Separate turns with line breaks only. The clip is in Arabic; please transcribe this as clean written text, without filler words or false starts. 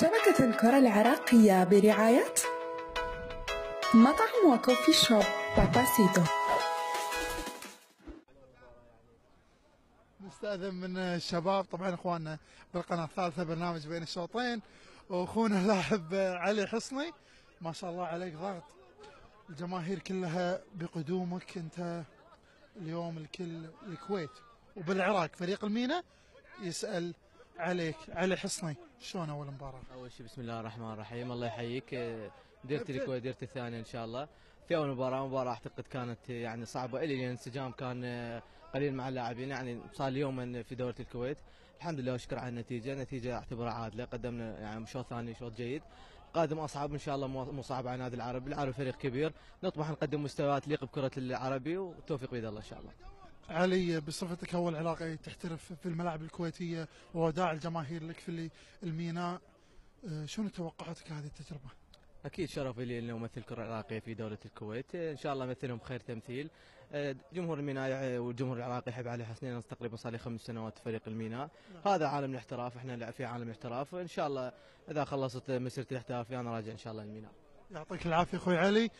شبكة الكرة العراقية برعاية مطعم وكوفي شوب باباسيتو.
نستأذن من الشباب طبعا اخواننا بالقناة الثالثة برنامج بين الشوطين، واخونا اللاعب علي حصني ما شاء الله عليك ضغط الجماهير كلها بقدومك انت اليوم. الكل الكويت وبالعراق فريق المينا يسأل عليك. علي حصني شلون اول مباراة؟
اول شيء بسم الله الرحمن الرحيم، الله يحييك. درت الكويت درت الثانيه ان شاء الله. في اول مباراه اعتقد كانت يعني صعبه لي لان الانسجام كان قليل مع اللاعبين، يعني صار يوما في دوره الكويت. الحمد لله واشكر على النتيجه اعتبرها عادله، قدمنا يعني شوط ثاني شوط جيد. قادم اصعب ان شاء الله، مو صعب على النادي العربي فريق كبير، نطمح نقدم مستويات تليق بكره العربي والتوفيق بيد الله ان شاء الله.
علي بصفتك اول عراقي تحترف في الملاعب الكويتيه ووداع الجماهير لك في الميناء، شنو توقعاتك هذه التجربه؟
اكيد شرف لي اني امثل الكره العراقيه في دوله الكويت، ان شاء الله امثلهم بخير تمثيل. جمهور الميناء والجمهور العراقي يحب علي حسنين، انا تقريبا صار لي 5 سنوات في فريق الميناء. هذا عالم الاحتراف، احنا نلعب في عالم الاحتراف، ان شاء الله اذا خلصت مسيرتي الاحترافيه انا راجع ان شاء الله الميناء.
يعطيك العافيه اخوي علي.